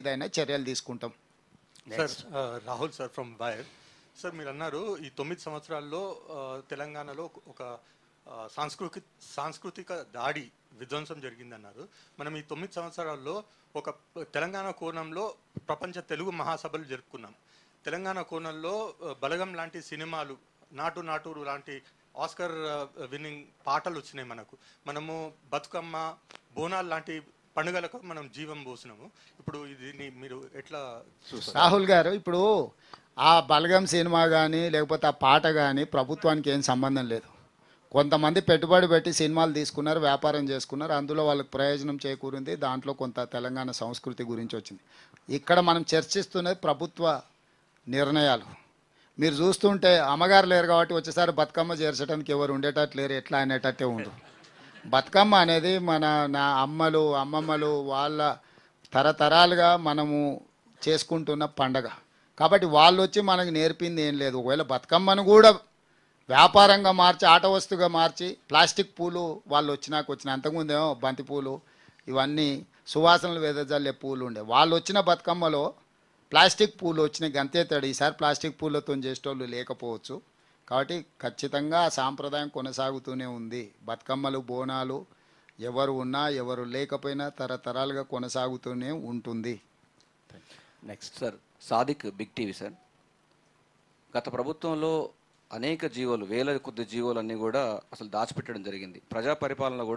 ఏదైనా చర్యలు తీసుకుంటాం. Sir Rahul sir from wire. Sir మీరు అన్నారు ఈ 9 సంవత్సరాల్లో తెలంగాణలో ఒక సాంస్కృతిక దాడి విధ్వంసం జరిగిందన్నారు. మనం ఈ 9 సంవత్సరాల్లో ఒక తెలంగాణ కోణంలో ప్రపంచ తెలుగు మహాసభలు జరుపుకున్నాం. తెలంగాణ కోణంలో బలగం లాంటి సినిమాలు, నాటు నాటూరు లాంటి ఆస్కర్ విన్నింగ్ పాటలు వచ్చినాయి మనకు. మనము బతుకమ్మ, బోనాలు లాంటి పండుగలకు మనం జీవం పోసినాము. ఇప్పుడు దీన్ని మీరు ఎట్లా చూస్తారు? రాహుల్ గారు, ఇప్పుడు ఆ బలగం సినిమా కానీ లేకపోతే ఆ పాట కానీ ప్రభుత్వానికి ఏం సంబంధం లేదు. కొంతమంది పెట్టుబడి పెట్టి సినిమాలు తీసుకున్నారు, వ్యాపారం చేసుకున్నారు, అందులో వాళ్ళకి ప్రయోజనం చేకూరింది, దాంట్లో కొంత తెలంగాణ సంస్కృతి గురించి వచ్చింది. ఇక్కడ మనం చర్చిస్తున్నది ప్రభుత్వ నిర్ణయాలు. మీరు చూస్తుంటే అమ్మగారు లేరు కాబట్టి వచ్చేసారి బతుకమ్మ చేర్చడానికి ఎవరు ఉండేటట్టు లేరు, ఎట్లా అనేటట్టే ఉండు. బతుకమ్మ అనేది నా అమ్మమ్మలు వాళ్ళ తరతరాలుగా మనము చేసుకుంటున్న పండగ కాబట్టి వాళ్ళు వచ్చి మనకు నేర్పింది ఏం లేదు. ఒకవేళ బతుకమ్మను కూడా వ్యాపారంగా మార్చి, ఆట వస్తువుగా మార్చి, ప్లాస్టిక్ పూలు వాళ్ళు వచ్చిన అంతకుముందేమో బంతి పూలు ఇవన్నీ సువాసనలు వెదజల్లే పూలు ఉండే, వాళ్ళు వచ్చిన బతుకమ్మలో ప్లాస్టిక్ పూలు వచ్చినాయి, గంతేతాడు. ఈసారి ప్లాస్టిక్ పూలతో చేసేటోళ్ళు లేకపోవచ్చు. కాబట్టి ఖచ్చితంగా ఆ సాంప్రదాయం కొనసాగుతూనే ఉంది. బతుకమ్మలు, బోనాలు ఎవరు ఉన్నా ఎవరు లేకపోయినా తరతరాలుగా కొనసాగుతూనే ఉంటుంది. Next sir Sadiq, Big TV sir. గత ప్రభుత్వంలో అనేక జీవోలు, వేల కొద్ది జీవోలన్నీ కూడా అసలు దాచిపెట్టడం జరిగింది. ప్రజా పరిపాలన కూడా